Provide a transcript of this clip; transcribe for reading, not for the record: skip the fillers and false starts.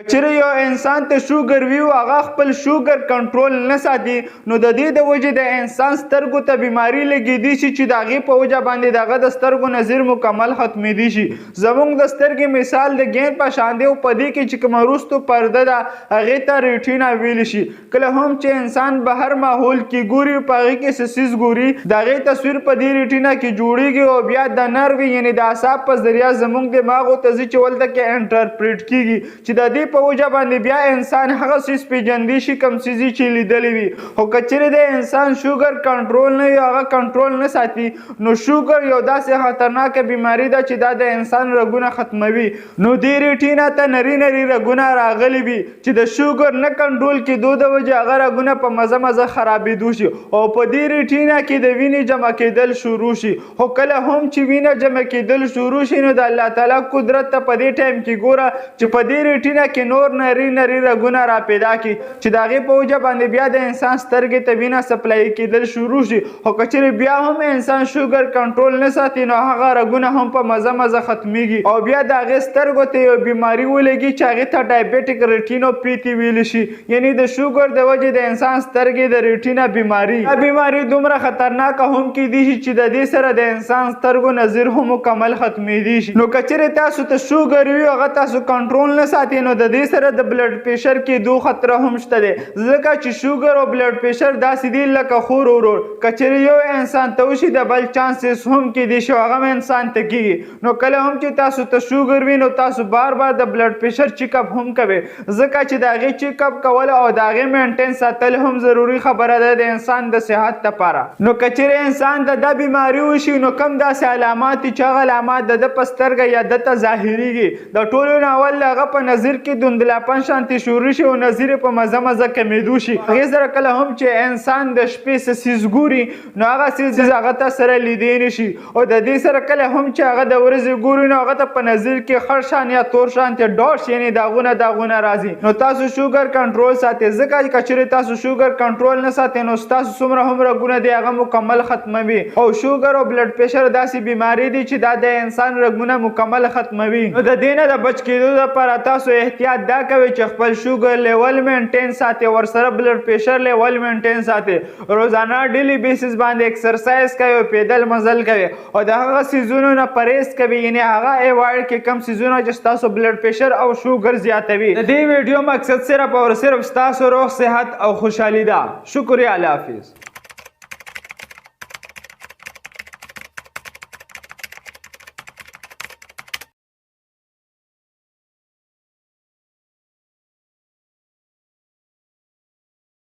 چیرې یو انسان ته شوګر وي او هغه خپل شوګر کنټرول نه ساتي نو د دې د وجې د انسان سترګو ته بیماري لګېدی شي چې د هغې په وجه باندې د هغه د سترګو نظر مکمل ختمېدی شي. زموږ د سترګې مثال د ګیند په شان دی او په دې کې چې کومه وروستو پرده ده هغې ته ریټینا ویلی شي. کله هم چې انسان بهر ماحول کې ګوري په هغې کې څه څیز ګوري د هغې تصویر په دې ریټینا کې جوړېږي او بیا د نرو یعنې د اعصاب په ذریعه زموږ دماغو ته ځي چې ولته کې انټرپریټ کېږي چې د دې په وجه باندې بیا انسان هغه څیز پیژندی شي کوم څیز چې لیدلی وي. خو که چیرې د انسان شوګر کنټرول نه وي هغه کنټرول نه ساتي نو شوګر یو داسې خطرناکه بیماري ده چې دا د انسان رګونه ختموي. نو دې ریټینا ته نري نري رګونه راغلي وي چې د شوګر نه کنټرول کېدو د وجې هغه رګونه په مزه مزه خرابېدو شي او په دې ریټینا کې د وینې جمع کېدل شروع شي. خو کله هم چې وینه جمع کېدل شروع شي نو د الله تعالی قدرت ته په دې ټایم کې ګوره چې په دې ریټینا کې نور نری نری رګونه را پیدا کی چې د هغې په وجه باندې بیا د انسان سترګې ته وینه سپلای کېدل شروع شي. خو که چیرې بیا هم انسان شوګر کنټرول نه ساتي نو هغه رګونه هم په مزه مزه ختمیږي او بیا د هغې سترګو ته یو بیماري ولګي چې هغې ته ډایبیټک ریټینوپیتي ویلی شي یعنې د شوګر د وجې د انسان سترګې د ریټینا بیماري. دا بیماري دومره خطرناکه هم کیدی شي چې د دې سره د انسان سترګو نظر هم مکمل ختمېدی شي. نو که چیرې تاسو ته شوګر وي هغه تاسو کنټرول نه ساتي نو د دې سره د بلډ پریشر کېدو خطره هم شته دی ځکه چې شوګر او بلډ پریشر داسې دي لکه خور ورور. که چیرې یو انسان ته وشي د بل چانسز هم کېدی شي هغه هم انسان ته کېږي. نو کله هم چې تاسو ته شوګر وي نو تاسو بار بار د بلډ پریشر چیک اپ هم کوئ ځکه چې د هغې چیک اپ کول او د هغې مینټین ساتل هم ضروري خبره ده د انسان د صحت لپاره. نو که چیرې انسان ته دا بیماري وشي نو کوم داسې علامات چې هغه علامات د ده په سترګه یا ده ته ظاهریږي د ټولو نه اول د هغه په نظر کې دندلاپن شانتې شروع شي او نظر په مزه مزه کمېدو شي. هغې سره کله هم چې انسان د شپې څه څیز ګوري نو هغه څیز هغه ته سره لیدی نه شي او د دې سره کله هم چې هغه د ورځې ګوري نو هغه ته په نظر کې خړ شان یا تور شانتې ډاټس یعنې داغونه داغونه راځي. نو تاسو شوګر کنټرول ساتئ ځکه که چیرې تاسو شوګر کنټرول نه ساتئ نو ستاسو څومره هم رګونه دی هغه مکمل ختموي او شوګر او بلډ پریشر داسې بیماري دي چې دا د انسان رګونه مکمل ختموي. نو د دې نه د بچ کېدو لپاره تاسو احتیاط دا کوئ چې خپل شوګر لیول مینټین ساتي ورسره بلډ پریشر لیول مینټین ساتي روزانه ډیلی بیسس باندې ایکسرسایز کوي او پیدل مزل کوي او د هغه سیزونو نه پرهیز کوي یعنې هغه ایوایډ کړي کوم سیزونه چې ستاسو بلډ پریشر او شوګر زیاتوي. د دې ویډیو مقصد صرف او صرف ستاسو روغ صحت او خوشحالي ده. شکریه. الله حافظ.